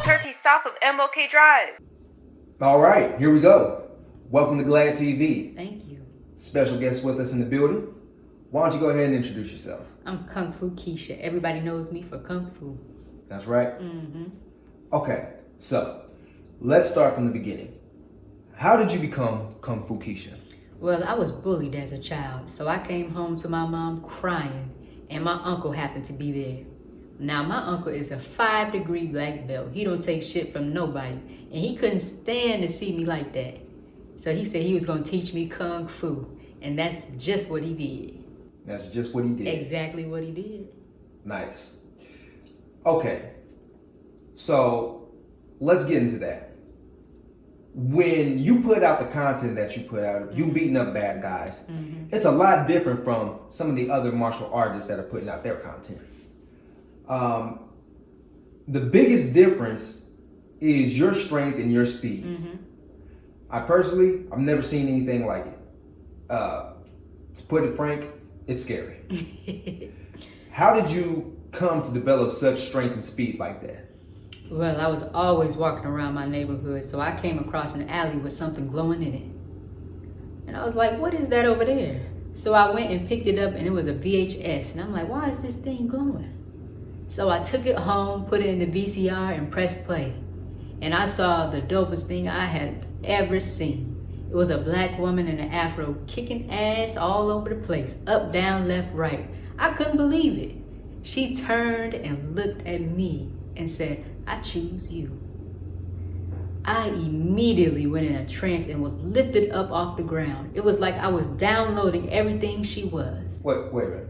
turkey south of MLK Drive. All right, here we go. Welcome to Glad TV. Thank you. Special guest with us in the building. Why don't you go ahead and introduce yourself? I'm Fu Keisha. Everybody knows me for Kung Fu. That's right. Mm-hmm. Okay, so let's start from the beginning. How did you become Kung Fu Keisha? Well, I was bullied as a child, so I came home to my mom crying, and my uncle happened to be there. Now, my uncle is a 5-degree black belt. He don't take shit from nobody, and he couldn't stand to see me like that. So he said he was going to teach me Kung Fu, and that's just what he did. That's just what he did. Exactly what he did. Nice. Okay, so let's get into that. When you put out the content that you put out, you beating up bad guys, it's a lot different from some of the other martial artists that are putting out their content. The biggest difference is your strength and your speed. I've never seen anything like it. To put it frank, it's scary. How did you come to develop such strength and speed like that? Well, I was always walking around my neighborhood, so I came across an alley with something glowing in it. And I was like, what is that over there? So I went and picked it up, and it was a VHS. And I'm like, why is this thing glowing? So I took it home, put it in the VCR, and pressed play. And I saw the dopest thing I had ever seen. It was a black woman in an afro kicking ass all over the place, up, down, left, right. I couldn't believe it. She turned and looked at me and said, I choose you. I immediately went in a trance and was lifted up off the ground. It was like I was downloading everything she was. Wait a minute.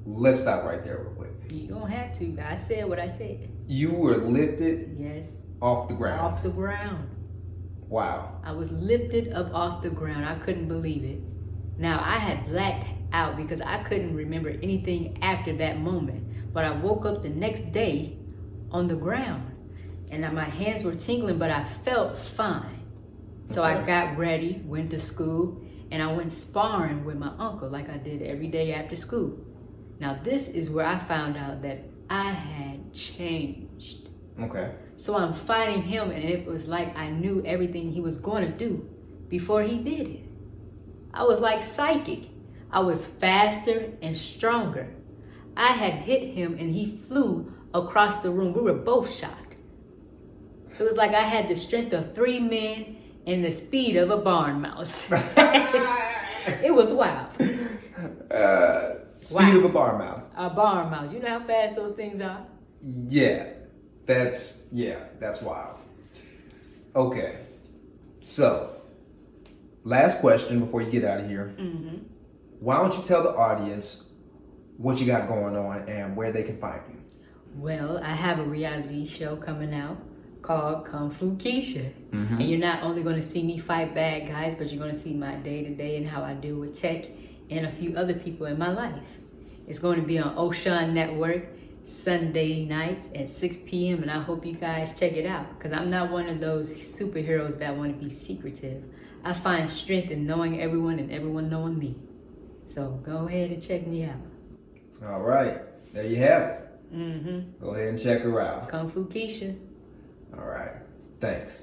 Let's stop right there real quick. You don't have to. I said what I said. You were lifted Yes. off the ground. Off the ground. Wow. I was lifted up off the ground. I couldn't believe it. Now, I had blacked out because I couldn't remember anything after that moment. But I woke up the next day on the ground. And my hands were tingling, but I felt fine. So I got ready, went to school, and I went sparring with my uncle like I did every day after school. Now, this is where I found out that I had changed. Okay. So I'm fighting him, and it was like I knew everything he was going to do before he did it. I was like psychic. I was faster and stronger. I had hit him, and he flew across the room. We were both shocked. It was like I had the strength of 3 men and the speed of a barn mouse. It was wild. Speed of a barn mouse. A barn mouse. You know how fast those things are? Yeah, that's wild. Okay, so last question before you get out of here. Why don't you tell the audience what you got going on and where they can find you? Well, I have a reality show coming out called Kung Fu Keisha. And you're not only going to see me fight bad guys, but you're going to see my day-to-day and how I deal with tech and a few other people in my life. It's going to be on Ocean Network Sunday nights at 6 p.m. and I hope you guys check it out because I'm not one of those superheroes that want to be secretive. I find strength in knowing everyone and everyone knowing me. So go ahead and check me out. All right, there you have it. Go ahead and check her out. Kung Fu Keisha. All right, thanks.